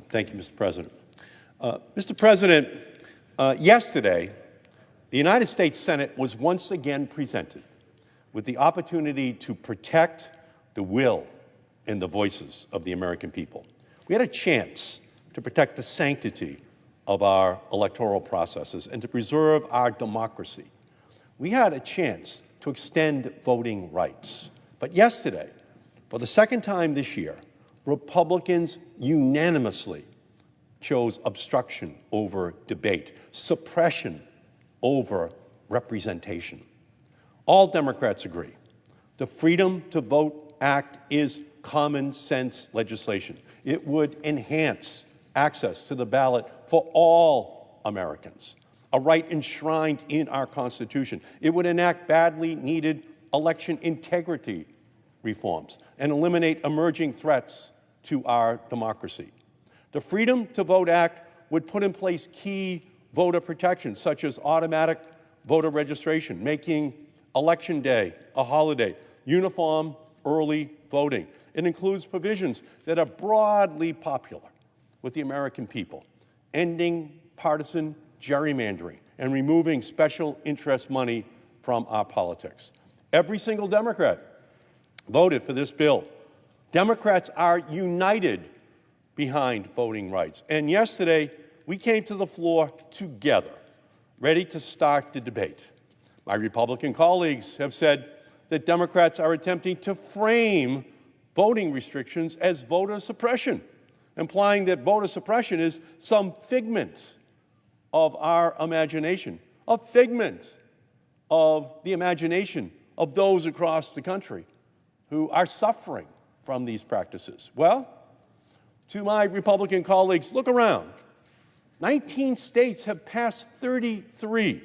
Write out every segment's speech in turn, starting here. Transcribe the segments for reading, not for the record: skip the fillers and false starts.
Thank you, Mr. President. Mr. President, yesterday, the United States Senate was once again presented with the opportunity to protect the will and the voices of the American people. We had a chance to protect the sanctity of our electoral processes and to preserve our democracy. We had a chance to extend voting rights. But yesterday, for the second time this year, Republicans unanimously chose obstruction over debate, suppression over representation. All Democrats agree. The Freedom to Vote Act is common sense legislation. It would enhance access to the ballot for all Americans, a right enshrined in our Constitution. It would enact badly needed election integrity reforms and eliminate emerging threats to our democracy. The Freedom to Vote Act would put in place key voter protections, such as automatic voter registration, making Election Day a holiday, uniform early voting. It includes provisions that are broadly popular with the American people, ending partisan gerrymandering and removing special interest money from our politics. Every single Democrat voted for this bill. Democrats are united behind voting rights. And yesterday, we came to the floor together, ready to start the debate. My Republican colleagues have said that Democrats are attempting to frame voting restrictions as voter suppression, implying that voter suppression is some figment of our imagination, a figment of the imagination of those across the country who are suffering from these practices. Well, to my Republican colleagues, look around. 19 states have passed 33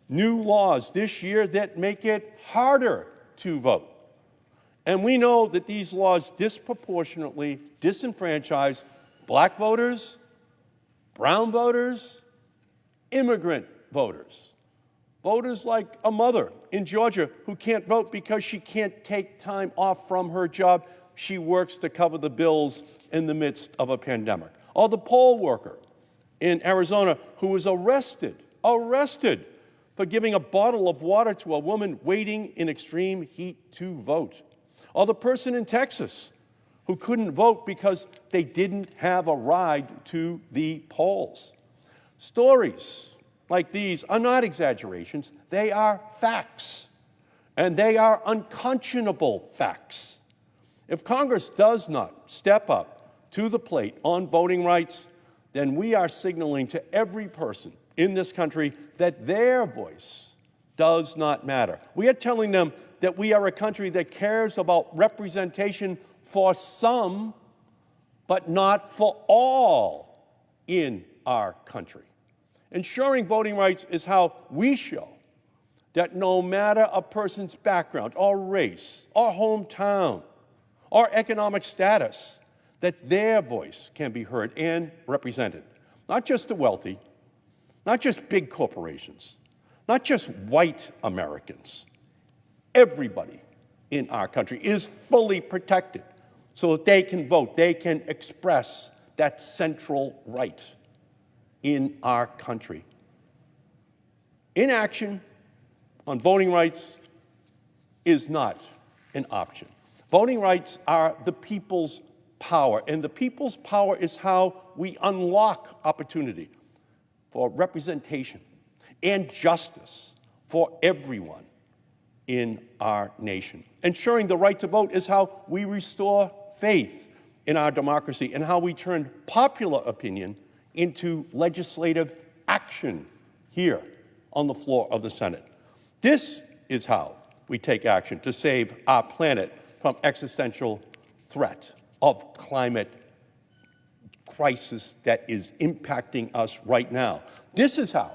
new laws this year that make it harder to vote. And we know that these laws disproportionately disenfranchise black voters, brown voters, immigrant voters. Voters like a mother in Georgia who can't vote because she can't take time off from her job. She works to cover the bills in the midst of a pandemic. Or the poll worker in Arizona who was arrested for giving a bottle of water to a woman waiting in extreme heat to vote. Or the person in Texas who couldn't vote because they didn't have a ride to the polls. Stories like these are not exaggerations, they are facts, and they are unconscionable facts. If Congress does not step up to the plate on voting rights, then we are signaling to every person in this country that their voice does not matter. We are telling them that we are a country that cares about representation for some, but not for all in our country. Ensuring voting rights is how we show that no matter a person's background or race or hometown or economic status, that their voice can be heard and represented. Not just the wealthy, not just big corporations, not just white Americans. Everybody in our country is fully protected so that they can vote, they can express that central right in our country. Inaction on voting rights is not an option. Voting rights are the people's power, and the people's power is how we unlock opportunity for representation and justice for everyone in our nation. Ensuring the right to vote is how we restore faith in our democracy and how we turn popular opinion into legislative action here on the floor of the Senate. This is how we take action to save our planet from existential threat of climate crisis that is impacting us right now. This is how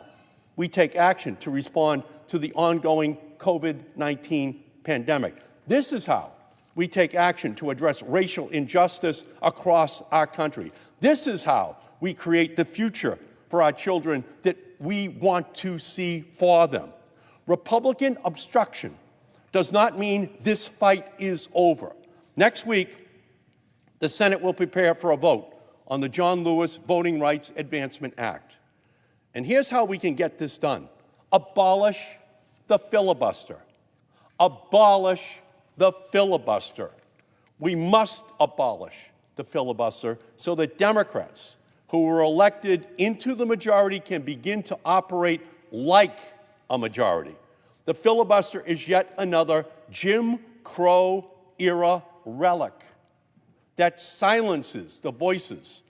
we take action to respond to the ongoing COVID-19 pandemic. This is how we take action to address racial injustice across our country. This is how we create the future for our children that we want to see for them. Republican obstruction does not mean this fight is over. Next week, the Senate will prepare for a vote on the John Lewis Voting Rights Advancement Act. And here's how we can get this done. Abolish the filibuster. Abolish the filibuster. We must abolish the filibuster so that Democrats who were elected into the majority can begin to operate like a majority. The filibuster is yet another Jim Crow era relic that silences the voices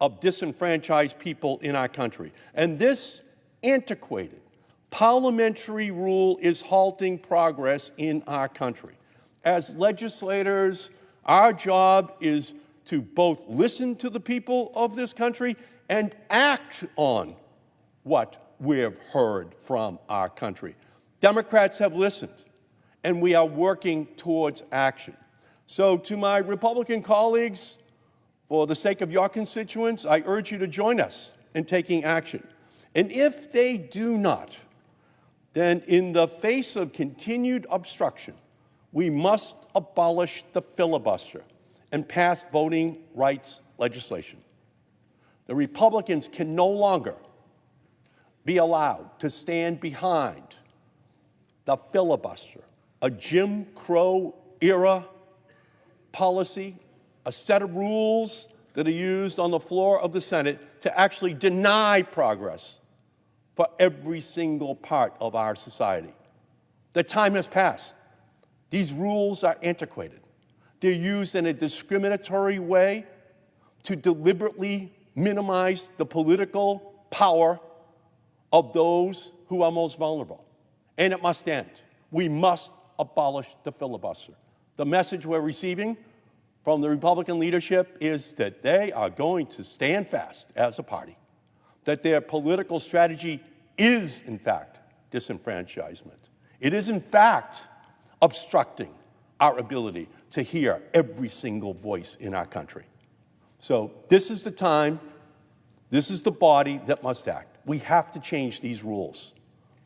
of disenfranchised people in our country. And this antiquated parliamentary rule is halting progress in our country. As legislators, our job is to both listen to the people of this country and act on what we've heard from our country. Democrats have listened, and we are working towards action. So to my Republican colleagues, for the sake of your constituents, I urge you to join us in taking action. And if they do not, then in the face of continued obstruction, we must abolish the filibuster and pass voting rights legislation. The Republicans can no longer be allowed to stand behind the filibuster, a Jim Crow era policy, a set of rules that are used on the floor of the Senate to actually deny progress for every single part of our society. The time has passed. These rules are antiquated. They're used in a discriminatory way to deliberately minimize the political power of those who are most vulnerable. And it must end. We must abolish the filibuster. The message we're receiving from the Republican leadership is that they are going to stand fast as a party, that their political strategy is, in fact, disenfranchisement. It is, in fact, obstructing our ability to hear every single voice in our country. So this is the time, this is the body that must act. We have to change these rules.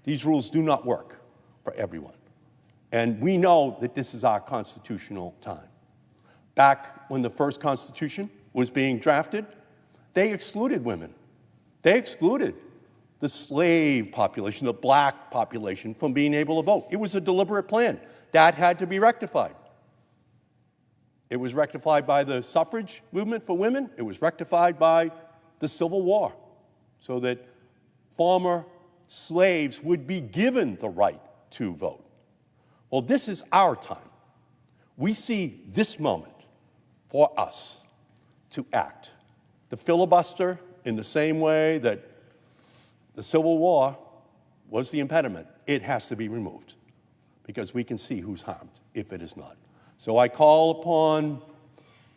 These rules do not work for everyone. And we know that this is our constitutional time. Back when the first Constitution was being drafted, they excluded women. They excluded the slave population, the black population, from being able to vote. It was a deliberate plan. That had to be rectified. It was rectified by the suffrage movement for women. It was rectified by the Civil War, so that former slaves would be given the right to vote. Well, this is our time. We see this moment for us to act. The filibuster, in the same way that the Civil War was the impediment, it has to be removed, because we can see who's harmed if it is not. So I call upon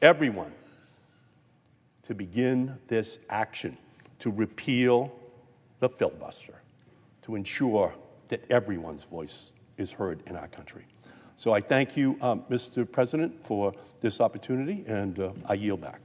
everyone to begin this action to repeal the filibuster, to ensure that everyone's voice is heard in our country. So I thank you, Mr. President, for this opportunity, and I yield back.